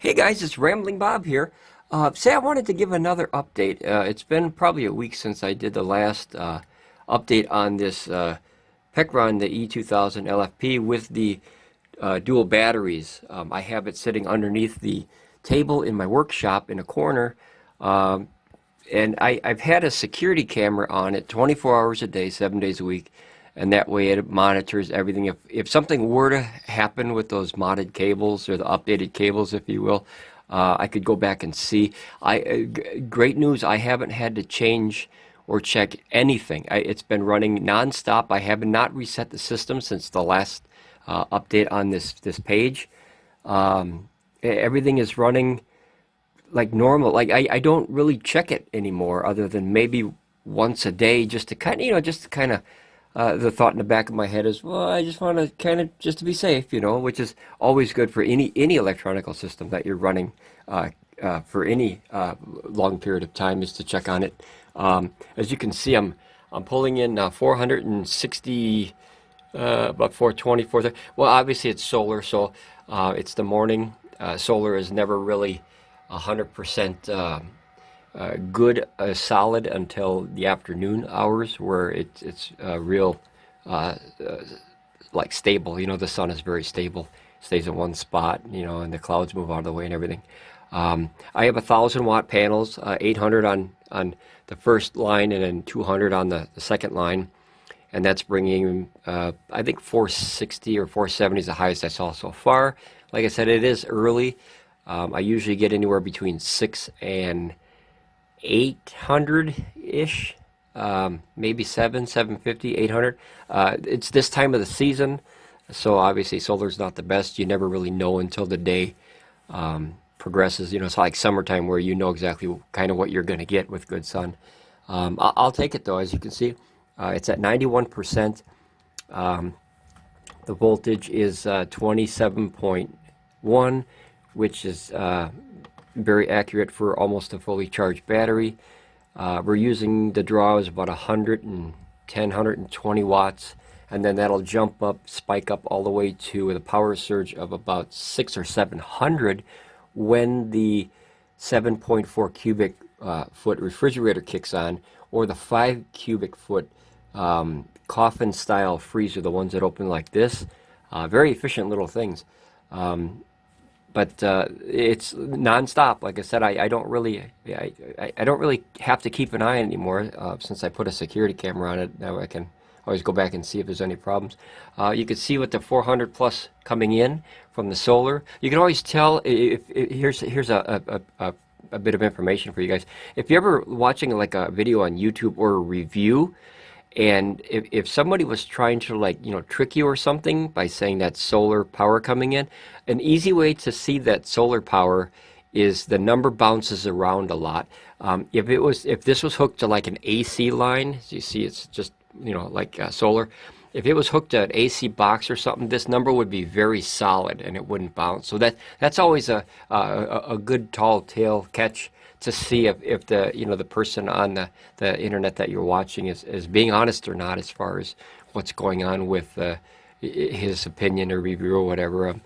Hey guys, it's Rambling Bob here. Say I wanted to give another update. It's been probably a week since I did the last update on this PECRON, the E2000LFP with the dual batteries. I have it sitting underneath the table in my workshop in a corner, and I've had a security camera on it 24 hours a day, 7 days a week, and that way it monitors everything. If something were to happen with those modded cables or the updated cables, if you will, I could go back and see. Great news, I haven't had to change or check anything. It's been running nonstop. I have not reset the system since the last update on this page. Everything is running like normal. Like I don't really check it anymore, other than maybe once a day, just to kind of, the thought in the back of my head is, well, I just want to kind of just to be safe, which is always good for any electronical system that you're running for any long period of time, is to check on it. As you can see, I'm pulling in 460, about 420, 430. Well, obviously it's solar, so it's the morning. Solar is never really 100% good, solid until the afternoon hours, where it's real like stable. The sun is very stable, stays in one spot, and the clouds move out of the way and everything. I have 1,000-watt panels, 800 on the first line and then 200 on the second line, and that's bringing I think 460 or 470 is the highest I saw so far. Like I said, it is early. I usually get anywhere between 6 and 800-ish, maybe 750, 800. It's this time of the season, so obviously solar's not the best. You never really know until the day progresses. It's like summertime, where you know exactly kind of what you're going to get with good sun. I'll take it though. As you can see, it's at 91%. The voltage is 27.1, which is very accurate for almost a fully charged battery. We're using the draw is about 110, 120 watts, and then that'll jump up, spike up all the way to the power surge of about 600 or 700 when the 7.4 cubic foot refrigerator kicks on, or the 5 cubic foot coffin style freezer, the ones that open like this. Very efficient little things. But it's nonstop. Like I said, I don't really have to keep an eye anymore, since I put a security camera on it. Now I can always go back and see if there's any problems. You can see with the 400 plus coming in from the solar, you can always tell. Here's a bit of information for you guys. If you're ever watching like a video on YouTube or a review, and if somebody was trying to trick you or something by saying that solar power coming in, an easy way to see that solar power is the number bounces around a lot. If this was hooked to like an AC line, as you see, it's just like solar. If it was hooked to an AC box or something, this number would be very solid and it wouldn't bounce. So that's always a good tall tale catch to see if the the person on the internet that you're watching is being honest or not, as far as what's going on with his opinion or review or whatever.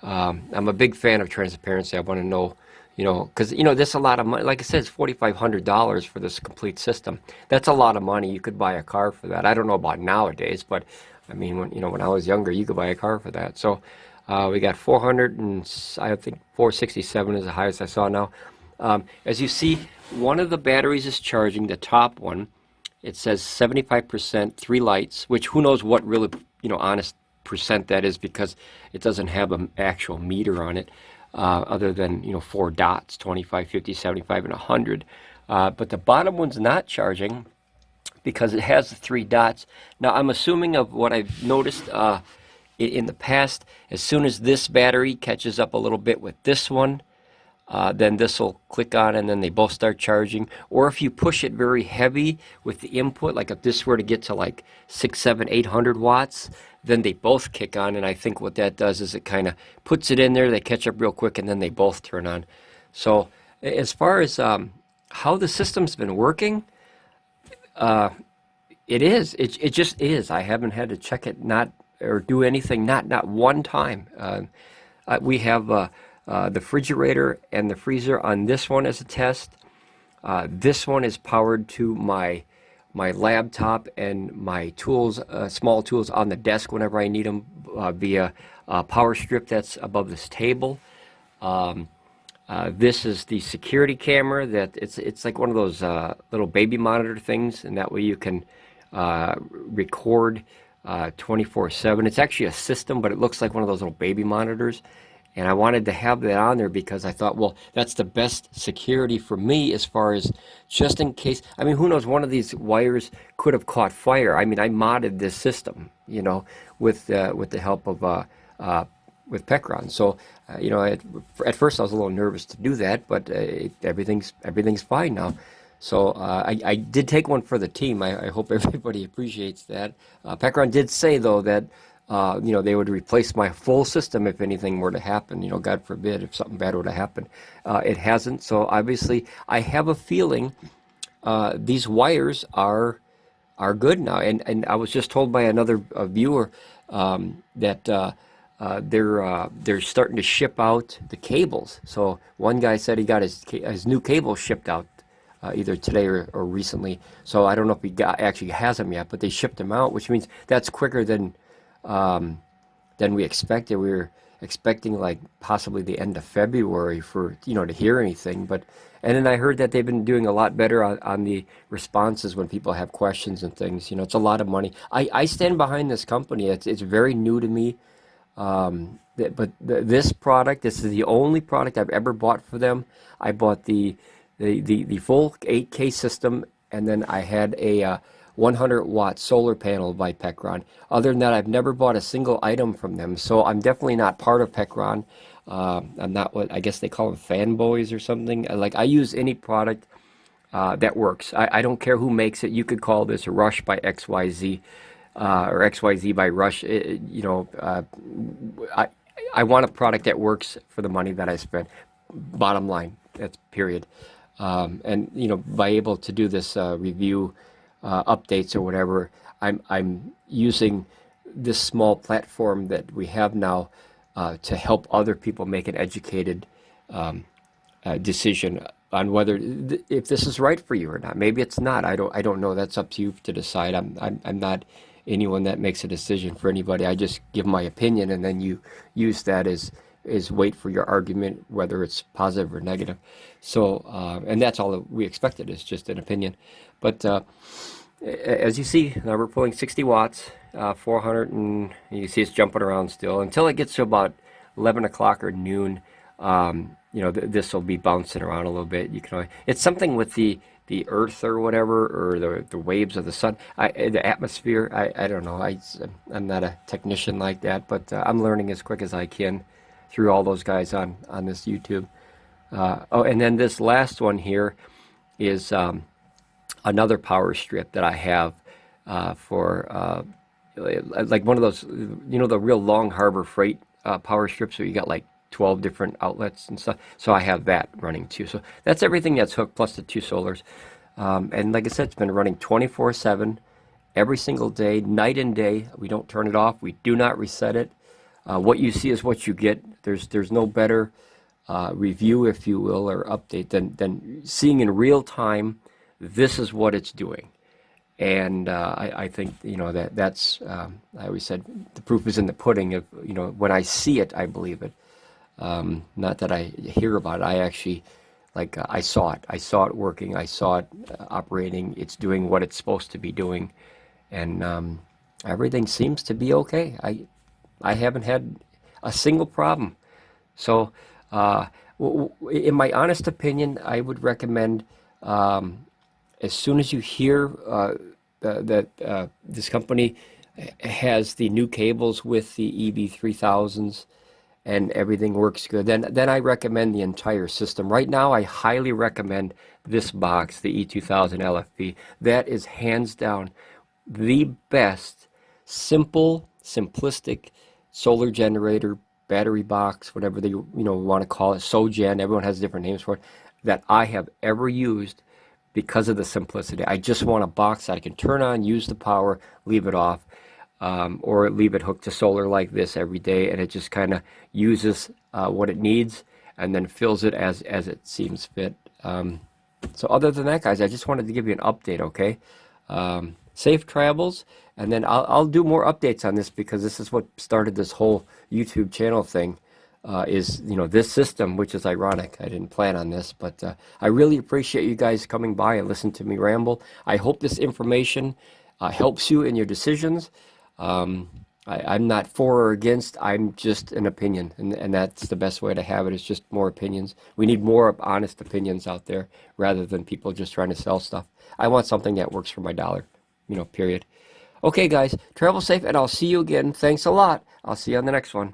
I'm a big fan of transparency. I want to know, because this is a lot of money. Like I said, it's $4,500 for this complete system. That's a lot of money. You could buy a car for that. I don't know about nowadays, but I mean, when I was younger, you could buy a car for that. So we got 400, and I think 467 is the highest I saw now. As you see, one of the batteries is charging, the top one. It says 75%, 3 lights, which who knows what really, honest percent that is, because it doesn't have an actual meter on it, other than, 4 dots, 25, 50, 75, and 100. But the bottom one's not charging because it has the 3 dots. Now, I'm assuming of what I've noticed in the past, as soon as this battery catches up a little bit with this one, then this will click on and then they both start charging. Or if you push it very heavy with the input, like if this were to get to like 600, 700, 800 watts, then they both kick on. And I think what that does is it kind of puts it in there, they catch up real quick, and then they both turn on. So as far as how the system's been working, it just is. I haven't had to check it or do anything, not one time. We have the refrigerator and the freezer on this one as a test. This one is powered to my laptop and my tools, small tools on the desk whenever I need them via a power strip that's above this table. This is the security camera that it's like one of those little baby monitor things, and that way you can record 24/7. It's actually a system, but it looks like one of those little baby monitors. And I wanted to have that on there because I thought, well, that's the best security for me as far as just in case. I mean, who knows, one of these wires could have caught fire. I mean, I modded this system, you know, with the help of with PECRON. So, you know, at first I was a little nervous to do that, but everything's fine now. So I did take one for the team. I hope everybody appreciates that. PECRON did say, though, that you know, they would replace my full system if anything were to happen. You know, God forbid, if something bad were to happen. It hasn't. So obviously, I have a feeling these wires are good now. And I was just told by another viewer that they're starting to ship out the cables. So one guy said he got his new cable shipped out either today or recently. So I don't know if he actually has them yet, but they shipped them out, which means that's quicker than we expected. We were expecting like possibly the end of February for, you know, to hear anything. And then I heard that they've been doing a lot better on the responses when people have questions and things. You know, it's a lot of money. I stand behind this company. It's very new to me. This product, this is the only product I've ever bought for them. I bought the full 8K system, and then I had a 100-watt solar panel by PECRON. Other than that, I've never bought a single item from them, so I'm definitely not part of PECRON. I'm not what I guess they call them fanboys or something. Like, I use any product that works. I don't care who makes it. You could call this a Rush by XYZ or XYZ by Rush. You know, I want a product that works for the money that I spent. Bottom line, that's period. And you know, by able to do this review updates or whatever, I'm using this small platform that we have now to help other people make an educated decision on whether if this is right for you or not. Maybe it's not. I don't know. That's up to you to decide. I'm not anyone that makes a decision for anybody. I just give my opinion, and then you use that as wait for your argument, whether it's positive or negative. So, and that's all that we expected, is just an opinion. But as you see, now we're pulling 60 watts, 400, and you see it's jumping around still until it gets to about 11 o'clock or noon. You know, this will be bouncing around a little bit. You can, it's something with the earth or whatever, or the waves of the sun, the atmosphere. I don't know. I'm not a technician like that, but I'm learning as quick as I can through all those guys on this YouTube. Oh, and then this last one here is another power strip that I have for like one of those, you know, the real long Harbor Freight power strips where you got like 12 different outlets and stuff. So I have that running too. So that's everything that's hooked, plus the 2 solars. And like I said, it's been running 24/7 every single day, night and day. We don't turn it off. We do not reset it. What you see is what you get. There's no better review, if you will, or update than seeing in real time, this is what it's doing. And I think, you know, that's I always said the proof is in the pudding. Of, you know, when I see it, I believe it. Not that I hear about it. I actually, like, I saw it. I saw it working. I saw it operating. It's doing what it's supposed to be doing, and everything seems to be okay. I haven't had a single problem. So, in my honest opinion, I would recommend, as soon as you hear that this company has the new cables with the EB3000s and everything works good, then I recommend the entire system. Right now, I highly recommend this box, the E2000LFP. That is hands down the best, simple, simplistic solar generator, battery box, whatever they want to call it, SoGen, everyone has different names for it, that I have ever used because of the simplicity. I just want a box that I can turn on, use the power, leave it off, or leave it hooked to solar like this every day, and it just kind of uses what it needs, and then fills it as it seems fit. So other than that, guys, I just wanted to give you an update, okay? Safe travels, and then I'll do more updates on this, because this is what started this whole YouTube channel thing, is, you know, this system, which is ironic. I didn't plan on this, but I really appreciate you guys coming by and listening to me ramble. I hope this information helps you in your decisions. I'm not for or against. I'm just an opinion, and that's the best way to have it, is just more opinions. We need more honest opinions out there, rather than people just trying to sell stuff. I want something that works for my dollar, you know, period. Okay, guys, travel safe, and I'll see you again. Thanks a lot. I'll see you on the next one.